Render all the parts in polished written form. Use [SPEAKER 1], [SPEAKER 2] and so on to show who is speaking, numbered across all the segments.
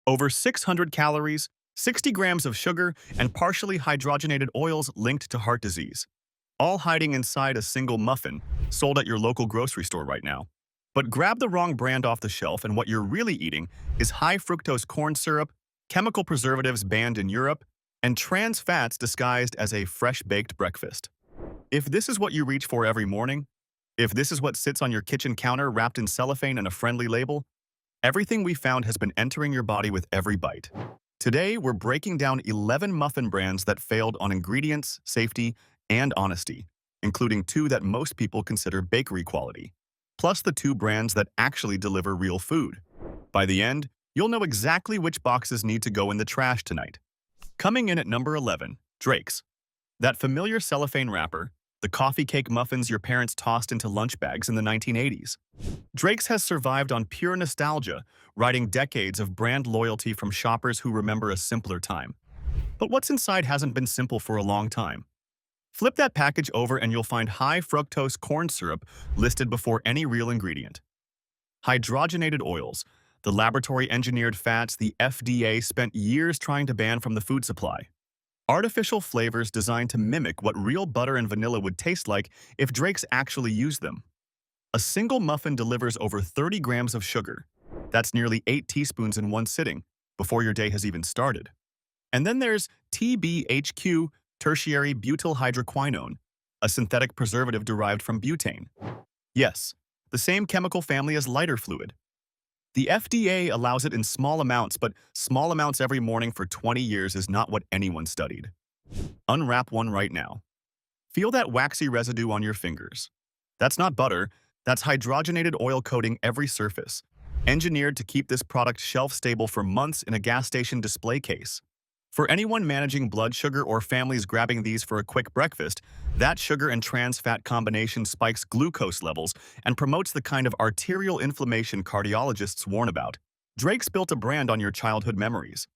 [SPEAKER 1] Over 600 calories, 60 grams of sugar, and partially hydrogenated oils linked to heart disease, all hiding inside a single muffin sold at your local grocery store right now. But grab the wrong brand off the shelf and what you're really eating is high-fructose corn syrup, chemical preservatives banned in Europe, and trans fats disguised as a fresh-baked breakfast. If this is what you reach for every morning, if this is what sits on your kitchen counter wrapped in cellophane and a friendly label, everything we found has been entering your body with every bite. Today, we're breaking down 11 muffin brands that failed on ingredients, safety, and honesty, including 2 that most people consider bakery quality, plus the 2 brands that actually deliver real food. By the end, you'll know exactly which boxes need to go in the trash tonight. Coming in at number 11, Drake's. That familiar cellophane wrapper, the coffee cake muffins your parents tossed into lunch bags in the 1980s. Drake's has survived on pure nostalgia, riding decades of brand loyalty from shoppers who remember a simpler time. But what's inside hasn't been simple for a long time. Flip that package over and you'll find high-fructose corn syrup listed before any real ingredient. Hydrogenated oils, the laboratory-engineered fats the FDA spent years trying to ban from the food supply. Artificial flavors designed to mimic what real butter and vanilla would taste like if Drake's actually used them. A single muffin delivers over 30 grams of sugar. That's nearly 8 teaspoons in one sitting, before your day has even started. And then there's TBHQ, tertiary butyl hydroquinone, a synthetic preservative derived from butane. Yes, the same chemical family as lighter fluid. The FDA allows it in small amounts, but small amounts every morning for 20 years is not what anyone studied. Unwrap one right now. Feel that waxy residue on your fingers. That's not butter, that's hydrogenated oil coating every surface, engineered to keep this product shelf-stable for months in a gas station display case. For anyone managing blood sugar or families grabbing these for a quick breakfast, that sugar and trans fat combination spikes glucose levels and promotes the kind of arterial inflammation cardiologists warn about. Drake's built a brand on your childhood memories.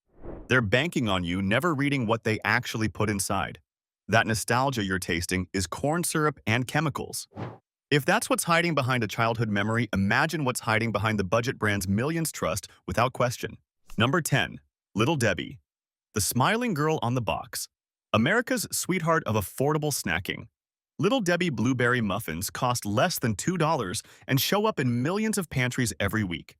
[SPEAKER 1] They're banking on you never reading what they actually put inside. That nostalgia you're tasting is corn syrup and chemicals. If that's what's hiding behind a childhood memory, imagine what's hiding behind the budget brands millions trust without question. Number 10. Little Debbie. The smiling girl on the box. America's sweetheart of affordable snacking. Little Debbie blueberry muffins cost less than $2 and show up in millions of pantries every week.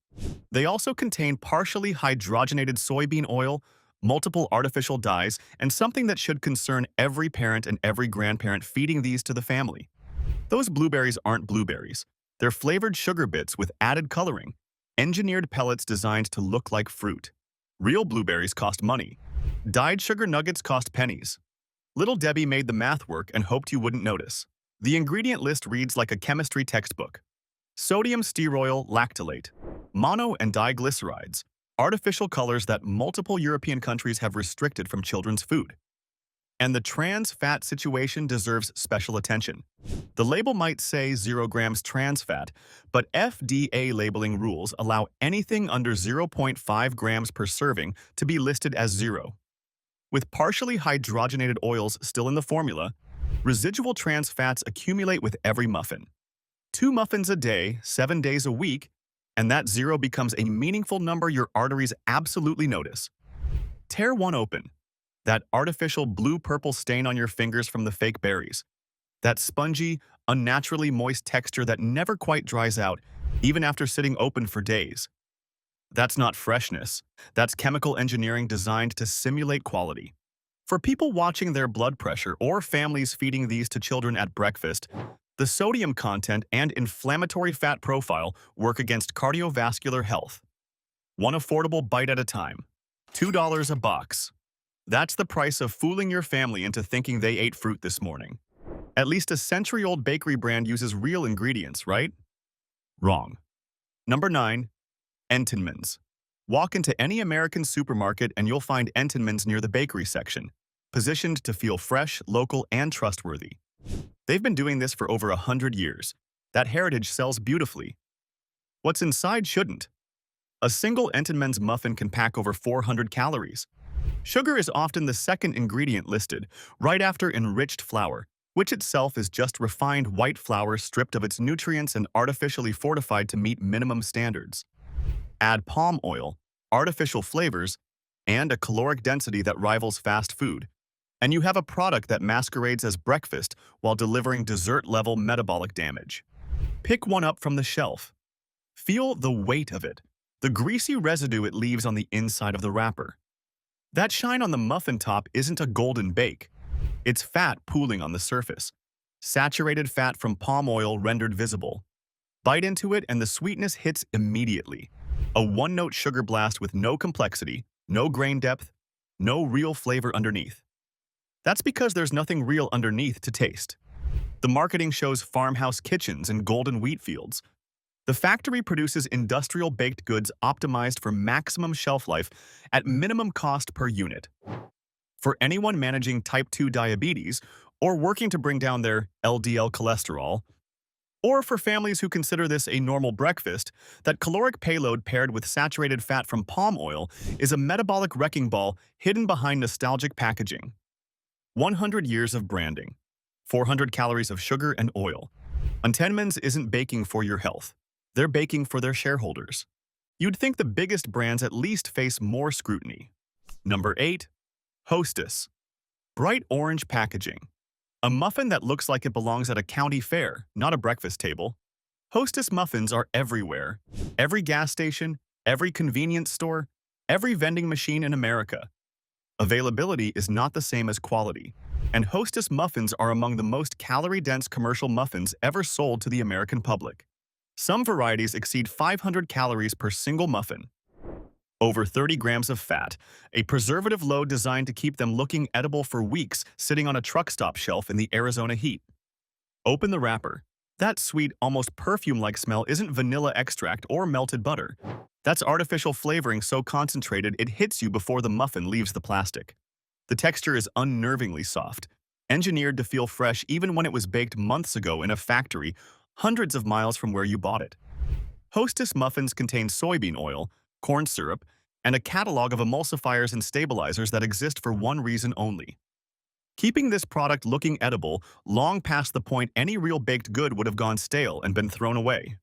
[SPEAKER 1] They also contain partially hydrogenated soybean oil, multiple artificial dyes, and something that should concern every parent and every grandparent feeding these to the family. Those blueberries aren't blueberries. They're flavored sugar bits with added coloring, engineered pellets designed to look like fruit. Real blueberries cost money. Dyed sugar nuggets cost pennies. Little Debbie made the math work and hoped you wouldn't notice. The ingredient list reads like a chemistry textbook. Sodium stearoyl lactylate, mono and diglycerides, artificial colors that multiple European countries have restricted from children's food. And the trans fat situation deserves special attention. The label might say 0 grams trans fat, but FDA labeling rules allow anything under 0.5 grams per serving to be listed as 0. With partially hydrogenated oils still in the formula, residual trans fats accumulate with every muffin. 2 muffins a day, 7 days a week, and that 0 becomes a meaningful number your arteries absolutely notice. Tear one open. That artificial blue-purple stain on your fingers from the fake berries. That spongy, unnaturally moist texture that never quite dries out, even after sitting open for days. That's not freshness. That's chemical engineering designed to simulate quality. For people watching their blood pressure or families feeding these to children at breakfast, the sodium content and inflammatory fat profile work against cardiovascular health. One affordable bite at a time. $2 a box. That's the price of fooling your family into thinking they ate fruit this morning. At least a century-old bakery brand uses real ingredients, right? Wrong. Number 9. Entenmann's. Walk into any American supermarket and you'll find Entenmann's near the bakery section, positioned to feel fresh, local, and trustworthy. They've been doing this for over 100 years. That heritage sells beautifully. What's inside shouldn't. A single Entenmann's muffin can pack over 400 calories. Sugar is often the second ingredient listed, right after enriched flour, which itself is just refined white flour stripped of its nutrients and artificially fortified to meet minimum standards. Add palm oil, artificial flavors, and a caloric density that rivals fast food. And you have a product that masquerades as breakfast while delivering dessert-level metabolic damage. Pick one up from the shelf. Feel the weight of it, the greasy residue it leaves on the inside of the wrapper. That shine on the muffin top isn't a golden bake. It's fat pooling on the surface. Saturated fat from palm oil rendered visible. Bite into it and the sweetness hits immediately. A one-note sugar blast with no complexity, no grain depth, no real flavor underneath. That's because there's nothing real underneath to taste. The marketing shows farmhouse kitchens and golden wheat fields. The factory produces industrial baked goods optimized for maximum shelf life at minimum cost per unit. For anyone managing type 2 diabetes or working to bring down their LDL cholesterol, or for families who consider this a normal breakfast, that caloric payload paired with saturated fat from palm oil is a metabolic wrecking ball hidden behind nostalgic packaging. 100 years of branding, 400 calories of sugar and oil. Untenmans isn't baking for your health. They're baking for their shareholders. You'd think the biggest brands at least face more scrutiny. Number 8. Hostess. Bright orange packaging. A muffin that looks like it belongs at a county fair, not a breakfast table. Hostess muffins are everywhere. Every gas station, every convenience store, every vending machine in America. Availability is not the same as quality, and Hostess muffins are among the most calorie-dense commercial muffins ever sold to the American public. Some varieties exceed 500 calories per single muffin. Over 30 grams of fat, a preservative load designed to keep them looking edible for weeks sitting on a truck stop shelf in the Arizona heat. Open the wrapper. That sweet, almost perfume-like smell isn't vanilla extract or melted butter. That's artificial flavoring so concentrated it hits you before the muffin leaves the plastic. The texture is unnervingly soft, engineered to feel fresh even when it was baked months ago in a factory hundreds of miles from where you bought it. Hostess muffins contain soybean oil, corn syrup, and a catalog of emulsifiers and stabilizers that exist for one reason only: keeping this product looking edible long past the point any real baked good would have gone stale and been thrown away.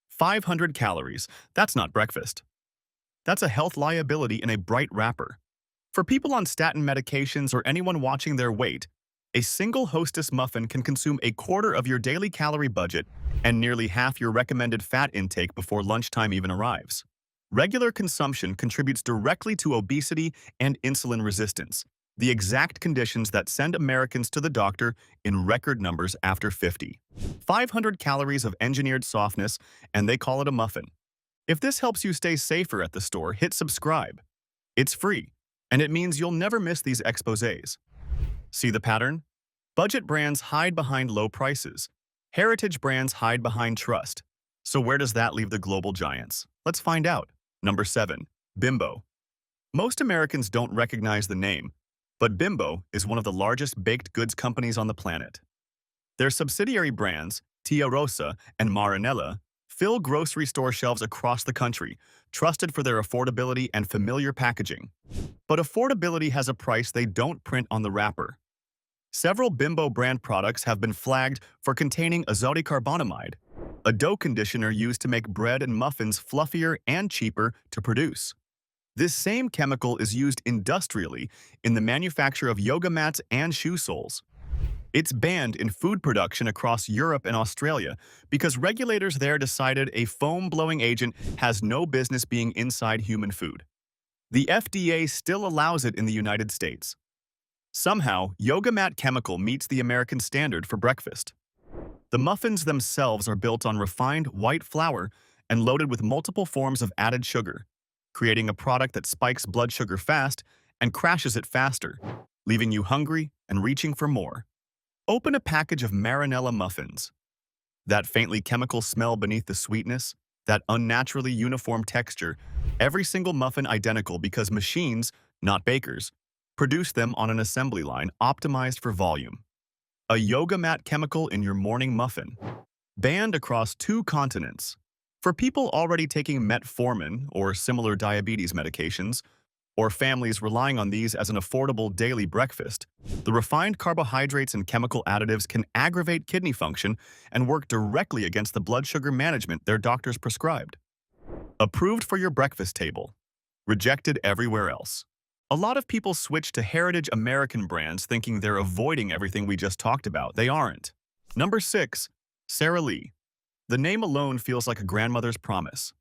[SPEAKER 1] 500 calories. That's not breakfast. That's a health liability in a bright wrapper. For people on statin medications or anyone watching their weight, a single Hostess muffin can consume a quarter of your daily calorie budget and nearly half your recommended fat intake before lunchtime even arrives. Regular consumption contributes directly to obesity and insulin resistance, the exact conditions that send Americans to the doctor in record numbers after 50. 500 calories of engineered softness, and they call it a muffin. If this helps you stay safer at the store, hit subscribe. It's free, and it means you'll never miss these exposés. See the pattern? Budget brands hide behind low prices. Heritage brands hide behind trust. So where does that leave the global giants? Let's find out. Number 7. Bimbo. Most Americans don't recognize the name, but Bimbo is one of the largest baked goods companies on the planet. Their subsidiary brands, Tia Rosa and Marinella, fill grocery store shelves across the country, trusted for their affordability and familiar packaging. But affordability has a price they don't print on the wrapper. Several Bimbo brand products have been flagged for containing azotocarbonamide, a dough conditioner used to make bread and muffins fluffier and cheaper to produce. This same chemical is used industrially in the manufacture of yoga mats and shoe soles. It's banned in food production across Europe and Australia because regulators there decided a foam-blowing agent has no business being inside human food. The FDA still allows it in the United States. Somehow, yoga mat chemical meets the American standard for breakfast. The muffins themselves are built on refined white flour and loaded with multiple forms of added sugar, creating a product that spikes blood sugar fast and crashes it faster, leaving you hungry and reaching for more. Open a package of Marinella muffins. That faintly chemical smell beneath the sweetness, that unnaturally uniform texture, every single muffin identical because machines, not bakers, produce them on an assembly line optimized for volume. A yoga mat chemical in your morning muffin. Banned across 2 continents. For people already taking metformin or similar diabetes medications, or families relying on these as an affordable daily breakfast, the refined carbohydrates and chemical additives can aggravate kidney function and work directly against the blood sugar management their doctors prescribed. Approved for your breakfast table. Rejected everywhere else. A lot of people switch to heritage American brands thinking they're avoiding everything we just talked about. They aren't. Number 6. Sara Lee. The name alone feels like a grandmother's promise.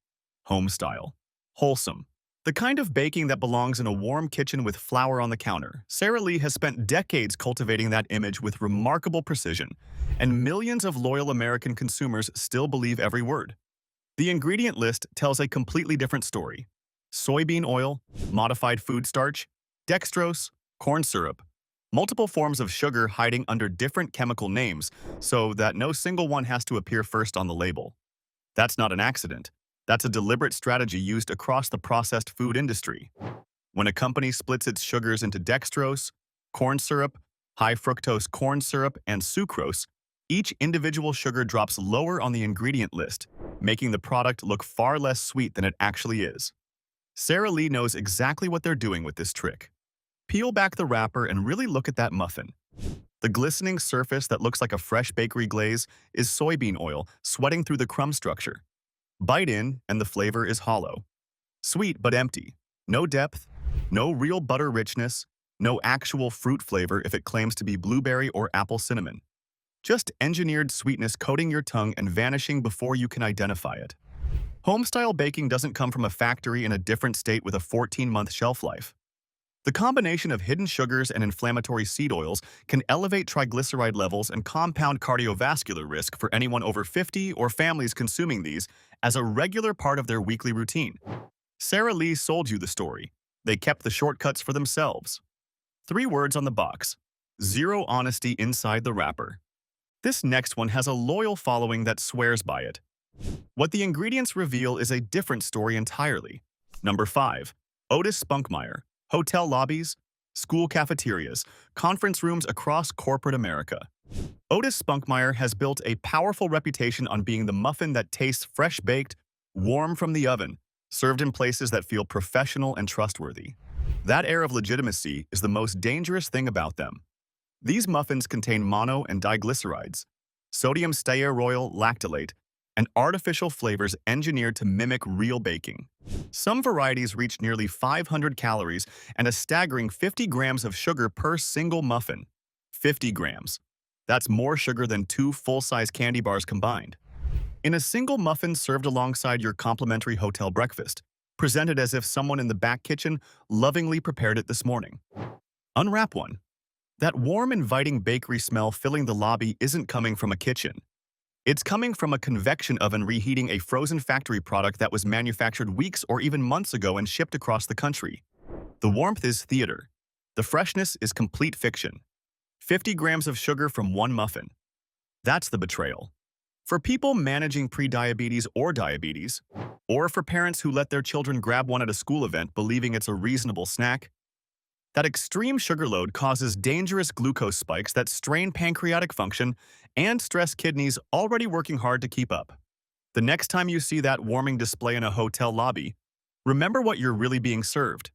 [SPEAKER 1] Home style. Wholesome. The kind of baking that belongs in a warm kitchen with flour on the counter. Sara Lee has spent decades cultivating that image with remarkable precision, and millions of loyal American consumers still believe every word. The ingredient list tells a completely different story. Soybean oil, modified food starch, dextrose, corn syrup, multiple forms of sugar hiding under different chemical names so that no single one has to appear first on the label. That's not an accident. That's a deliberate strategy used across the processed food industry. When a company splits its sugars into dextrose, corn syrup, high-fructose corn syrup, and sucrose, each individual sugar drops lower on the ingredient list, making the product look far less sweet than it actually is. Sara Lee knows exactly what they're doing with this trick. Peel back the wrapper and really look at that muffin. The glistening surface that looks like a fresh bakery glaze is soybean oil sweating through the crumb structure. Bite in, and the flavor is hollow. Sweet but empty. No depth, no real butter richness, no actual fruit flavor if it claims to be blueberry or apple cinnamon. Just engineered sweetness coating your tongue and vanishing before you can identify it. Homestyle baking doesn't come from a factory in a different state with a 14-month shelf life. The combination of hidden sugars and inflammatory seed oils can elevate triglyceride levels and compound cardiovascular risk for anyone over 50 or families consuming these as a regular part of their weekly routine. Sara Lee sold you the story. They kept the shortcuts for themselves. 3 words on the box. Zero honesty inside the wrapper. This next one has a loyal following that swears by it. What the ingredients reveal is a different story entirely. Number 5. Otis Spunkmeyer. Hotel lobbies, school cafeterias, conference rooms across corporate America. Otis Spunkmeyer has built a powerful reputation on being the muffin that tastes fresh-baked, warm from the oven, served in places that feel professional and trustworthy. That air of legitimacy is the most dangerous thing about them. These muffins contain mono and diglycerides, sodium stearoyl lactylate, and artificial flavors engineered to mimic real baking. Some varieties reach nearly 500 calories and a staggering 50 grams of sugar per single muffin. 50 grams. That's more sugar than 2 full-size candy bars combined. In a single muffin served alongside your complimentary hotel breakfast, presented as if someone in the back kitchen lovingly prepared it this morning. Unwrap one. That warm, inviting bakery smell filling the lobby isn't coming from a kitchen. It's coming from a convection oven reheating a frozen factory product that was manufactured weeks or even months ago and shipped across the country. The warmth is theater. The freshness is complete fiction. 50 grams of sugar from one muffin. That's the betrayal. For people managing prediabetes or diabetes, or for parents who let their children grab one at a school event believing it's a reasonable snack, that extreme sugar load causes dangerous glucose spikes that strain pancreatic function and stress kidneys already working hard to keep up. The next time you see that warming display in a hotel lobby, remember what you're really being served.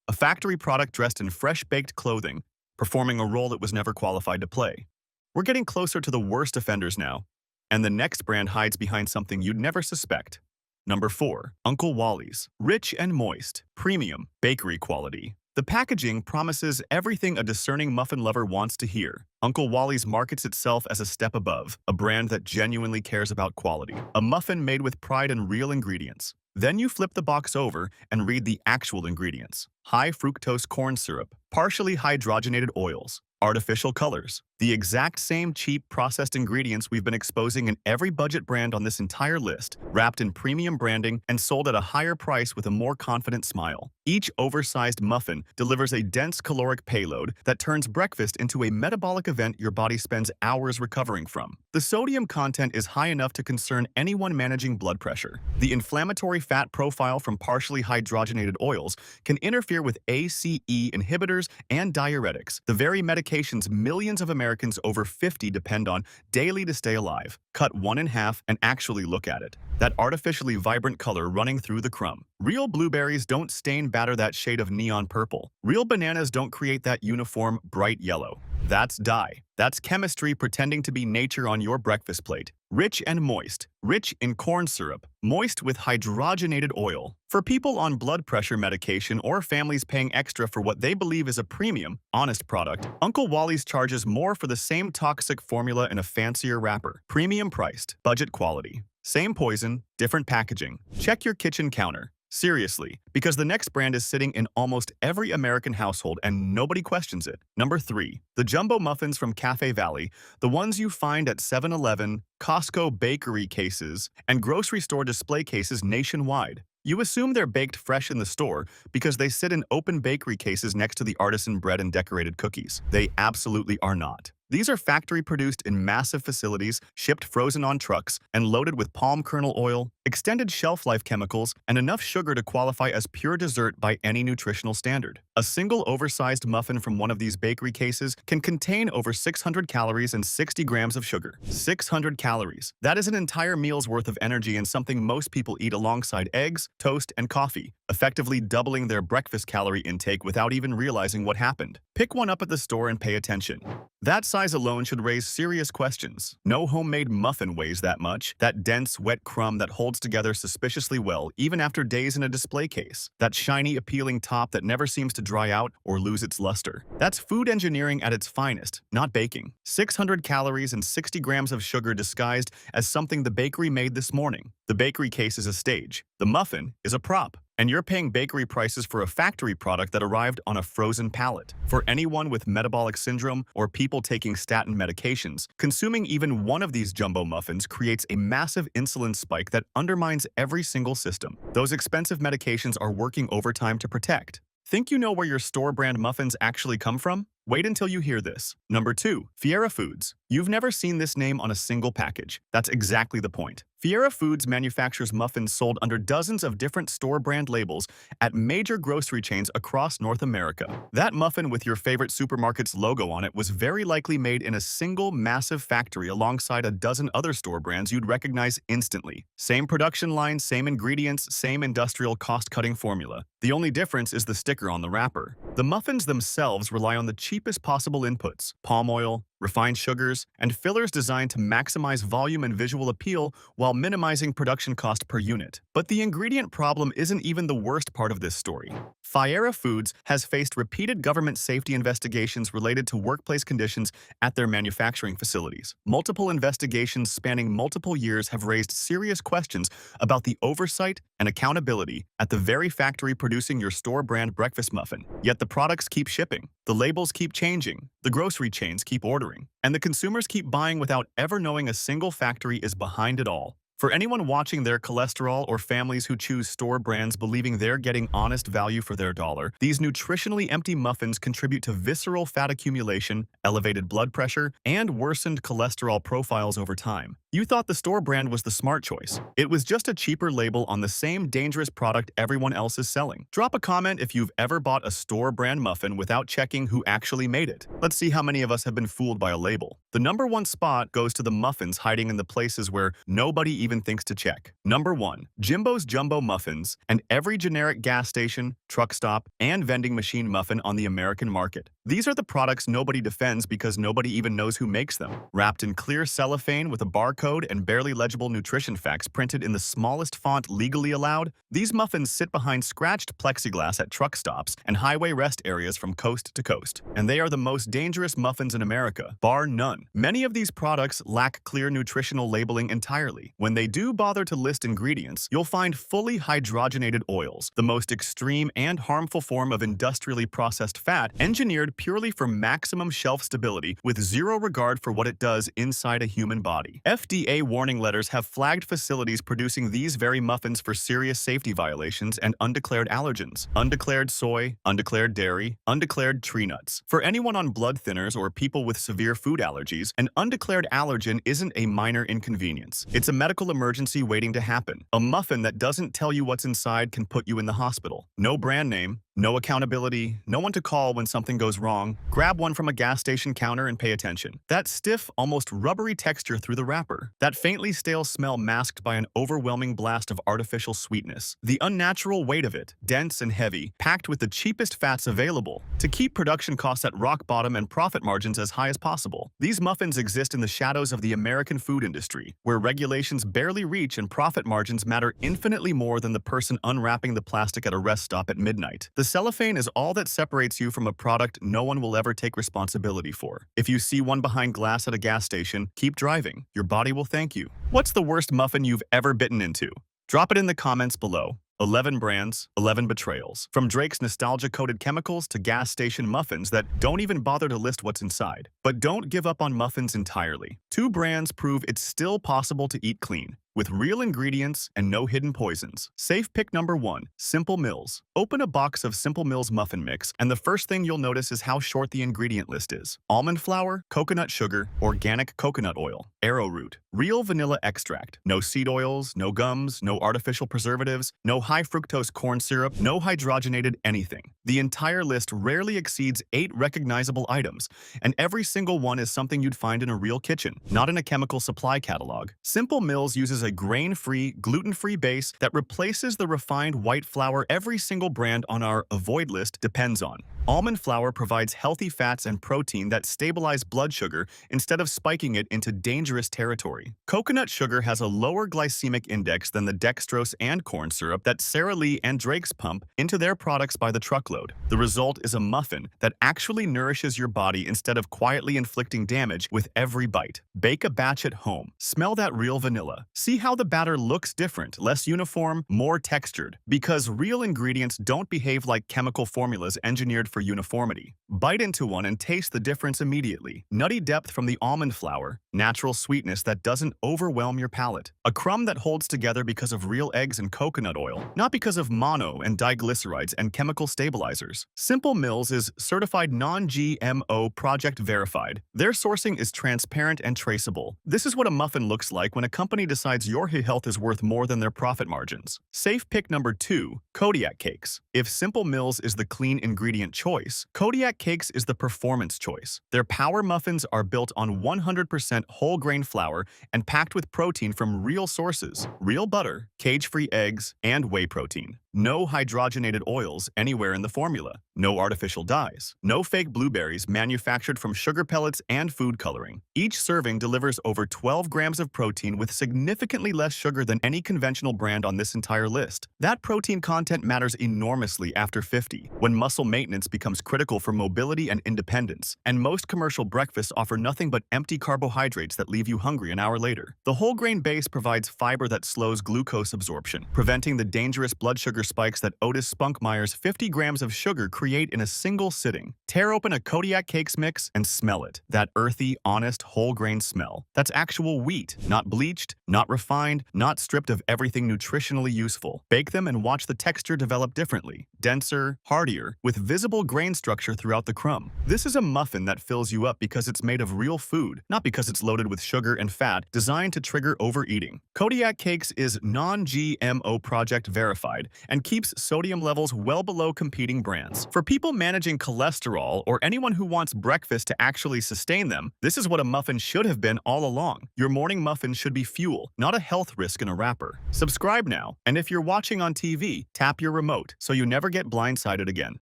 [SPEAKER 1] A factory product dressed in fresh-baked clothing, performing a role it was never qualified to play. We're getting closer to the worst offenders now, and the next brand hides behind something you'd never suspect. Number 4. Uncle Wally's. Rich and moist, premium, bakery quality. The packaging promises everything a discerning muffin lover wants to hear. Uncle Wally's markets itself as a step above, a brand that genuinely cares about quality. A muffin made with pride and real ingredients. Then you flip the box over and read the actual ingredients. High-fructose corn syrup, partially hydrogenated oils, artificial colors. The exact same cheap processed ingredients we've been exposing in every budget brand on this entire list, wrapped in premium branding and sold at a higher price with a more confident smile. Each oversized muffin delivers a dense caloric payload that turns breakfast into a metabolic event your body spends hours recovering from. The sodium content is high enough to concern anyone managing blood pressure. The inflammatory fat profile from partially hydrogenated oils can interfere with ACE inhibitors and diuretics, the very medications millions of Americans over 50 depend on daily to stay alive. Cut one in half and actually look at it. That artificially vibrant color running through the crumb. Real blueberries don't stain batter that shade of neon purple. Real bananas don't create that uniform bright yellow. That's dye. That's chemistry pretending to be nature on your breakfast plate. Rich and moist. Rich in corn syrup. Moist with hydrogenated oil. For people on blood pressure medication or families paying extra for what they believe is a premium, honest product, Uncle Wally's charges more for the same toxic formula in a fancier wrapper. Premium priced. Budget quality. Same poison, different packaging. Check your kitchen counter. Seriously, because the next brand is sitting in almost every American household and nobody questions it. Number 3. The Jumbo Muffins from Cafe Valley, the ones you find at 7-Eleven, Costco bakery cases, and grocery store display cases nationwide. You assume they're baked fresh in the store because they sit in open bakery cases next to the artisan bread and decorated cookies. They absolutely are not. These are factory-produced in massive facilities, shipped frozen on trucks, and loaded with palm kernel oil, extended shelf-life chemicals, and enough sugar to qualify as pure dessert by any nutritional standard. A single oversized muffin from one of these bakery cases can contain over 600 calories and 60 grams of sugar. 600 calories. That is an entire meal's worth of energy and something most people eat alongside eggs, toast, and coffee, effectively doubling their breakfast calorie intake without even realizing what happened. Pick one up at the store and pay attention. That size alone should raise serious questions. No homemade muffin weighs that much. That dense, wet crumb that holds together suspiciously well even after days in a display case. That shiny, appealing top that never seems to dry out or lose its luster. That's food engineering at its finest, not baking. 600 calories and 60 grams of sugar disguised as something the bakery made this morning. The bakery case is a stage. The muffin is a prop. And you're paying bakery prices for a factory product that arrived on a frozen pallet. For anyone with metabolic syndrome or people taking statin medications, consuming even one of these jumbo muffins creates a massive insulin spike that undermines every single system. Those expensive medications are working overtime to protect. Think you know where your store-brand muffins actually come from? Wait until you hear this. Number 2. Fiera Foods. You've never seen this name on a single package. That's exactly the point. Fiera Foods manufactures muffins sold under dozens of different store brand labels at major grocery chains across North America. That muffin with your favorite supermarket's logo on it was very likely made in a single massive factory alongside a dozen other store brands you'd recognize instantly. Same production line, same ingredients, same industrial cost-cutting formula. The only difference is the sticker on the wrapper. The muffins themselves rely on the cheapest possible inputs: palm oil, refined sugars, and fillers designed to maximize volume and visual appeal while minimizing production cost per unit. But the ingredient problem isn't even the worst part of this story. Fiera Foods has faced repeated government safety investigations related to workplace conditions at their manufacturing facilities. Multiple investigations spanning multiple years have raised serious questions about the oversight and accountability at the very factory producing your store-brand breakfast muffin. Yet the products keep shipping, the labels keep changing, the grocery chains keep ordering, and the consumers keep buying without ever knowing a single factory is behind it all. For anyone watching their cholesterol or families who choose store brands believing they're getting honest value for their dollar, these nutritionally empty muffins contribute to visceral fat accumulation, elevated blood pressure, and worsened cholesterol profiles over time. You thought the store brand was the smart choice. It was just a cheaper label on the same dangerous product everyone else is selling. Drop a comment if you've ever bought a store brand muffin without checking who actually made it. Let's see how many of us have been fooled by a label. The number 1 spot goes to the muffins hiding in the places where nobody even thinks to check. Number 1. Jimbo's Jumbo Muffins, and every generic gas station, truck stop, and vending machine muffin on the American market. These are the products nobody defends because nobody even knows who makes them. Wrapped in clear cellophane with a barcode and barely legible nutrition facts printed in the smallest font legally allowed, these muffins sit behind scratched plexiglass at truck stops and highway rest areas from coast to coast. And they are the most dangerous muffins in America, bar none. Many of these products lack clear nutritional labeling entirely. When they do bother to list ingredients, you'll find fully hydrogenated oils, the most extreme and harmful form of industrially processed fat, engineered purely for maximum shelf stability with zero regard for what it does inside a human body. FDA warning letters have flagged facilities producing these very muffins for serious safety violations and undeclared allergens. Undeclared soy, undeclared dairy, undeclared tree nuts. For anyone on blood thinners or people with severe food allergies, an undeclared allergen isn't a minor inconvenience. It's a medical emergency waiting to happen. A muffin that doesn't tell you what's inside can put you in the hospital. No brand name, No accountability, no one to call when something goes wrong. Grab one from a gas station counter and pay attention. That stiff, almost rubbery texture through the wrapper. That faintly stale smell masked by an overwhelming blast of artificial sweetness. The unnatural weight of it, dense and heavy, packed with the cheapest fats available, to keep production costs at rock bottom and profit margins as high as possible. These muffins exist in the shadows of the American food industry, where regulations barely reach and profit margins matter infinitely more than the person unwrapping the plastic at a rest stop at midnight. The cellophane is all that separates you from a product no one will ever take responsibility for. If you see one behind glass at a gas station, keep driving. Your body will thank you. What's the worst muffin you've ever bitten into? Drop it in the comments below. 11 brands, 11 betrayals. From Drake's nostalgia-coated chemicals to gas station muffins that don't even bother to list what's inside. But don't give up on muffins entirely. 2 brands prove it's still possible to eat clean, with real ingredients and no hidden poisons. Safe pick number 1, Simple Mills. Open a box of Simple Mills muffin mix, and the first thing you'll notice is how short the ingredient list is. Almond flour, coconut sugar, organic coconut oil, arrowroot, real vanilla extract, no seed oils, no gums, no artificial preservatives, no high-fructose corn syrup, no hydrogenated anything. The entire list rarely exceeds 8 recognizable items, and every single one is something you'd find in a real kitchen, not in a chemical supply catalog. Simple Mills uses a grain-free, gluten-free base that replaces the refined white flour every single brand on our avoid list depends on. Almond flour provides healthy fats and protein that stabilize blood sugar instead of spiking it into dangerous territory. Coconut sugar has a lower glycemic index than the dextrose and corn syrup that Sara Lee and Drake's pump into their products by the truckload. The result is a muffin that actually nourishes your body instead of quietly inflicting damage with every bite. Bake a batch at home. Smell that real vanilla. See how the batter looks different, less uniform, more textured, because real ingredients don't behave like chemical formulas engineered for uniformity. Bite into one and taste the difference immediately. Nutty depth from the almond flour, natural sweetness that doesn't overwhelm your palate. A crumb that holds together because of real eggs and coconut oil, not because of mono and diglycerides and chemical stabilizers. Simple Mills is certified non-GMO project verified. Their sourcing is transparent and traceable. This is what a muffin looks like when a company decides your health is worth more than their profit margins. Safe pick number 2, Kodiak cakes. If Simple Mills is the clean ingredient choice, Kodiak cakes is the performance choice. Their power muffins are built on 100% whole grain flour and packed with protein from real sources, real butter, cage-free eggs, and whey protein. No hydrogenated oils anywhere in the formula. No artificial dyes. No fake blueberries manufactured from sugar pellets and food coloring. Each serving delivers over 12 grams of protein with significantly less sugar than any conventional brand on this entire list. That protein content matters enormously after 50, when muscle maintenance becomes critical for mobility and independence, and most commercial breakfasts offer nothing but empty carbohydrates that leave you hungry an hour later. The whole grain base provides fiber that slows glucose absorption, preventing the dangerous blood sugar spikes that Otis Spunkmeyer's 50 grams of sugar create in a single sitting. Tear open a Kodiak cakes mix and smell it. That earthy, honest, whole grain smell. That's actual wheat, not bleached, not refined, not stripped of everything nutritionally useful. Bake them and watch the texture develop differently. Denser, heartier, with visible grain structure throughout the crumb. This is a muffin that fills you up because it's made of real food, not because it's loaded with sugar and fat designed to trigger overeating. Kodiak cakes is non-GMO project verified and keeps sodium levels well below competing brands. For people managing cholesterol or anyone who wants breakfast to actually sustain them, this is what a muffin should have been all along. Your morning muffin should be fuel, not a health risk in a wrapper. Subscribe now, and if you're watching on TV, tap your remote so you never get blindsided again.